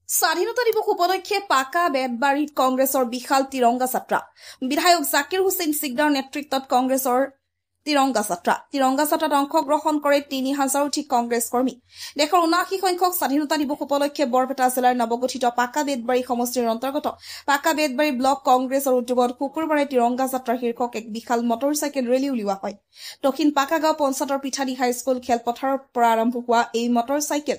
স্বাধীনতা দিবস উপলক্ষে পাকা বেতবাৰীত কংগ্ৰেছৰ বিশাল তিৰংগা যাত্ৰা বিধায়ক জাকিৰ হুছেইন সিকদাৰ নেতৃত্বত কংগ্ৰেছৰ তিৰংগা যাত্ৰাত অংশগ্ৰহণ কৰে ৩,০০০ অধিক কংগ্ৰেছ কৰ্মী। দেশৰ ৭৯ সংখ্যক স্বাধীনতা দিবস উপলক্ষে বৰপেটা জিলাৰ নৱগঠিত পাকা বেতবাৰী সমষ্টিৰ অন্তৰ্গত পাকা বেতবাৰী ব্লক কংগ্ৰেছৰ উদ্যোগত শুকুৰবাৰে তিৰংগা যাত্ৰা শীৰ্ষক এক বিশাল মটৰচাইকেল ৰেলী উলিওৱা হয়। দক্ষিণ পাকাগাঁও পঞ্চায়তৰ পিঠাদি হাইস্কুল খেলপথাৰৰ পৰা আৰম্ভ হোৱা এই মটৰচাইকেল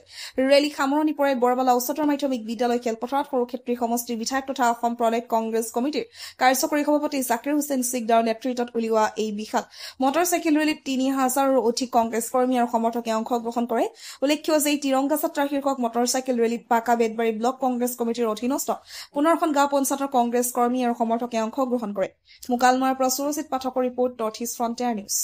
ৰেলী সামৰণি পৰে বৰবালা উচ্চতৰ মাধ্যমিক বিদ্যালয় খেলপথাৰত সৰুক্ষেত্ৰী সমষ্টিৰ বিধায়ক তথা অসম প্ৰদেশ কংগ্ৰেছ কমিটিৰ কাৰ্যকৰী সভাপতি জাকিৰ হুছেইন সিকদাৰৰ নেতৃত্বত উলিওৱা এই বিশাল মটৰচাইকেল ৰেলীত ৩,০০০ৰো অধিক কংগ্ৰেছ কৰ্মী আৰু সমৰ্থকে অংশগ্ৰহণ কৰে। উল্লেখ্য যে তিৰংগা যাত্ৰা শীৰ্ষক মটৰচাইকেল ৰেলীত পাকা বেতবাৰী ব্লক কংগ্ৰেছ কমিটিৰ অধীনস্থ ১৫খন গাঁও পঞ্চায়তৰ কংগ্ৰেছ কৰ্মী আৰু সমৰ্থকে অংশগ্ৰহণ কৰে। মুকালমাৰ পৰা সুৰজিত পাঠকৰ report north east frontier news.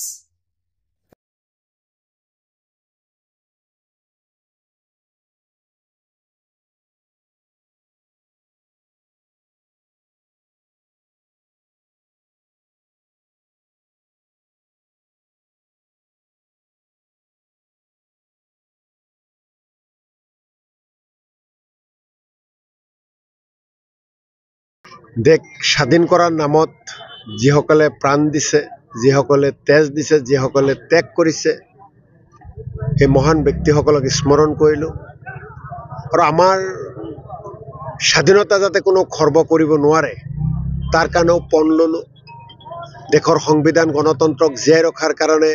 দেশ স্বাধীন কৰাৰ নামত যিসকলে প্ৰাণ দিছে, যিসকলে তেজ দিছে, যিসকলে ত্যাগ কৰিছে, সেই মহান ব্যক্তিসকলক স্মৰণ কৰিলোঁ আৰু আমাৰ স্বাধীনতা যাতে কোনো খৰ্ব কৰিব নোৱাৰে তাৰ কাৰণেও পণ ল'লোঁ। দেশৰ সংবিধান গণতন্ত্ৰক জীয়াই ৰখাৰ কাৰণে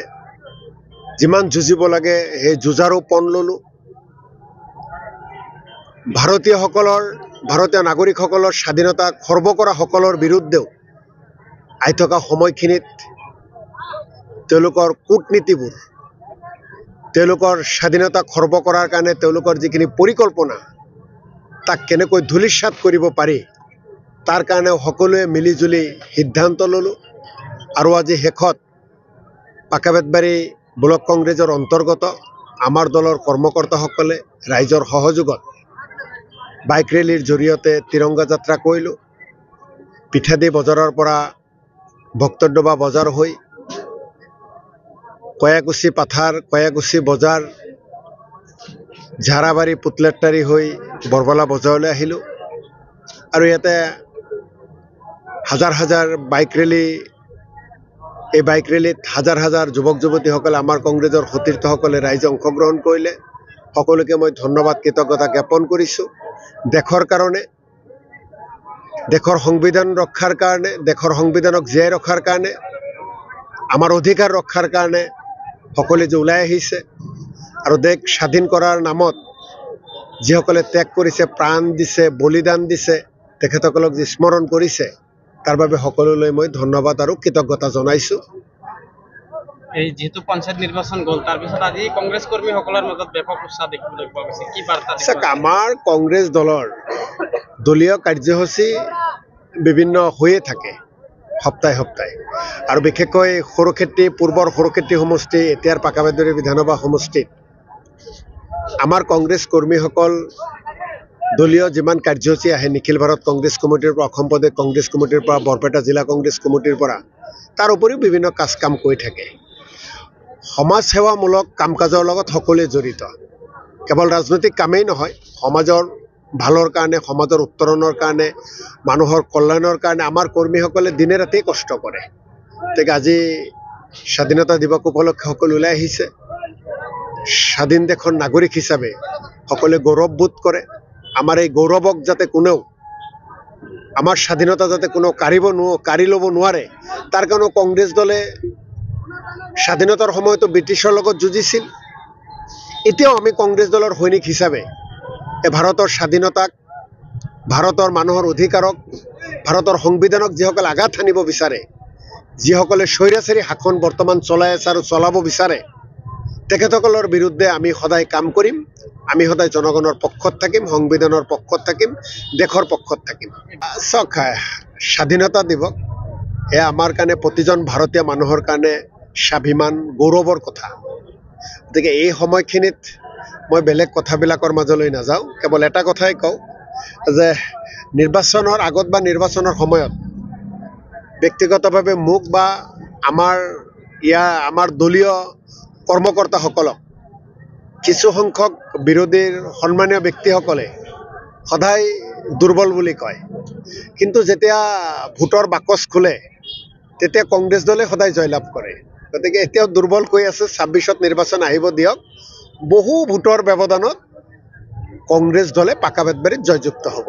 যিমান যুঁজিব লাগে সেই যুঁজাৰো পণ ল'লোঁ। ভাৰতীয় নাগৰিকসকলৰ স্বাধীনতা খৰ্ব কৰা সকলৰ বিৰুদ্ধেও আহি থকা সময়খিনিত তেওঁলোকৰ কূটনীতিবোৰ, তেওঁলোকৰ স্বাধীনতা খৰ্ব কৰাৰ কাৰণে তেওঁলোকৰ যিখিনি পৰিকল্পনা তাক কেনেকৈ ধূলিসাৎ কৰিব পাৰি তাৰ কাৰণে সকলোৱে মিলিজুলি সিদ্ধান্ত ল'লোঁ। আৰু আজি শেষত পাকা বেতবাৰী ব্লক কংগ্ৰেছৰ অন্তৰ্গত আমাৰ দলৰ কৰ্মকৰ্তাসকলে ৰাইজৰ সহযোগত বাইক ৰেলীৰ জৰিয়তে তিৰংগা যাত্ৰা কৰিলোঁ। পিঠাদি বজাৰৰ পৰা ভক্তদ্ৰবা বজাৰ হৈ কয়াকুছি পাথাৰ, কয়াকুছি বজাৰ, ঝাৰাবাৰী, পুতলেটাৰী হৈ বৰবালা বজাৰলৈ আহিলোঁ। আৰু ইয়াতে হাজাৰ হাজাৰ বাইক ৰেলী, এই বাইক ৰেলীত হাজাৰ হাজাৰ যুৱক যুৱতীসকলে, আমাৰ কংগ্ৰেছৰ সতীৰ্থসকলে ৰাইজে অংশগ্ৰহণ কৰিলে। সকলোকে মই ধন্যবাদ, কৃতজ্ঞতা জ্ঞাপন কৰিছোঁ। দেশৰ কাৰণে, দেশৰ সংবিধান ৰক্ষাৰ কাৰণে, দেশৰ সংবিধানক জীয়াই ৰখাৰ কাৰণে, আমাৰ অধিকাৰ ৰক্ষাৰ কাৰণে সকলোৱে যে ওলাই আহিছে আৰু দেশ স্বাধীন কৰাৰ নামত যিসকলে ত্যাগ কৰিছে, প্ৰাণ দিছে, বলিদান দিছে, তেখেতসকলক যে স্মৰণ কৰিছে তাৰ বাবে সকলোলৈ মই ধন্যবাদ আৰু কৃতজ্ঞতা জনাইছোঁ। এই যেহেতু পঞ্চায়ত নিৰ্বাচন গ'ল, তাৰপিছত আজি কংগ্ৰেছ কৰ্মীসকলৰ মাজত ব্যাপক উৎসাহ দেখিবলৈ পোৱা গৈছে, কি বাৰ্তা? আমাৰ কংগ্ৰেছ দলৰ দলীয় কাৰ্যসূচী বিভিন্ন হৈয়ে থাকে সপ্তাহে সপ্তাহে, আৰু বিশেষকৈ পূৰ্বৰ সৰুক্ষেত্ৰী সমষ্টি, এতিয়াৰ পাকা বেতবাৰী বিধানসভা সমষ্টিত আমাৰ কংগ্ৰেছ কৰ্মীসকল দলীয় যিমান কাৰ্যসূচী আহে, নিখিল ভাৰত কংগ্ৰেছ কমিটিৰ পৰা, অসম প্ৰদেশ কংগ্ৰেছ কমিটিৰ পৰা, বৰপেটা জিলা কংগ্ৰেছ কমিটিৰ পৰা, তাৰ উপৰিও বিভিন্ন কাম কৰি থাকে। সমাজ সেৱামূলক কাম কাজৰ লগত সকলোৱে জড়িত। কেৱল ৰাজনৈতিক কামেই নহয়, সমাজৰ ভালৰ কাৰণে, সমাজৰ উত্তৰণৰ কাৰণে, মানুহৰ কল্যাণৰ কাৰণে আমাৰ কৰ্মীসকলে দিনে ৰাতিয়ে কষ্ট কৰে। গতিকে আজি স্বাধীনতা দিৱস উপলক্ষে সকলো ওলাই আহিছে। স্বাধীন দেশৰ নাগৰিক হিচাপে সকলোৱে গৌৰৱবোধ কৰে। আমাৰ এই গৌৰৱক যাতে কোনেও, আমাৰ স্বাধীনতা যাতে কোনেও কাঢ়ি ল'ব নোৱাৰে তাৰ কাৰণেও কংগ্ৰেছ দলে স্বাধীনতাৰ সময়তো ব্ৰিটিছৰ লগত যুঁজিছিল। এতিয়াও আমি কংগ্ৰেছ দলৰ সৈনিক হিচাপে এই ভাৰতৰ স্বাধীনতাক, ভাৰতৰ মানুহৰ অধিকাৰক, ভাৰতৰ সংবিধানক যিসকলে আঘাত সানিব বিচাৰে, যিসকলে স্বৈৰাচাৰী শাসন বৰ্তমান চলাই আছে আৰু চলাব বিচাৰে, তেখেতসকলৰ বিৰুদ্ধে আমি সদায় কাম কৰিম। আমি সদায় জনগণৰ পক্ষত থাকিম, সংবিধানৰ পক্ষত থাকিম, দেশৰ পক্ষত থাকিম। চাওক, স্বাধীনতা দিৱস এয়া আমাৰ কাৰণে, প্ৰতিজন ভাৰতীয় মানুহৰ কাৰণে স্বাভিমান, গৌৰৱৰ কথা। গতিকে এই সময়খিনিত মই বেলেগ কথাবিলাকৰ মাজলৈ নাযাওঁ, কেৱল এটা কথাই কওঁ যে নিৰ্বাচনৰ আগত বা নিৰ্বাচনৰ সময়ত ব্যক্তিগতভাৱে মোক বা আমাৰ দলীয় কৰ্মকৰ্তাসকলক কিছু সংখ্যক বিৰোধীৰ সন্মানীয় ব্যক্তিসকলে সদায় দুৰ্বল বুলি কয়, কিন্তু যেতিয়া ভোটৰ বাকচ খোলে তেতিয়া কংগ্ৰেছ দলে সদায় জয়লাভ কৰে। গতিকে এতিয়াও দুৰ্বল কৈ আছে, 26ত নিৰ্বাচন আহিব দিয়ক, বহু ভোটৰ ব্যৱধানত কংগ্ৰেছ দলে পাকা বেতবাৰীত জয়যুক্ত হ'ব।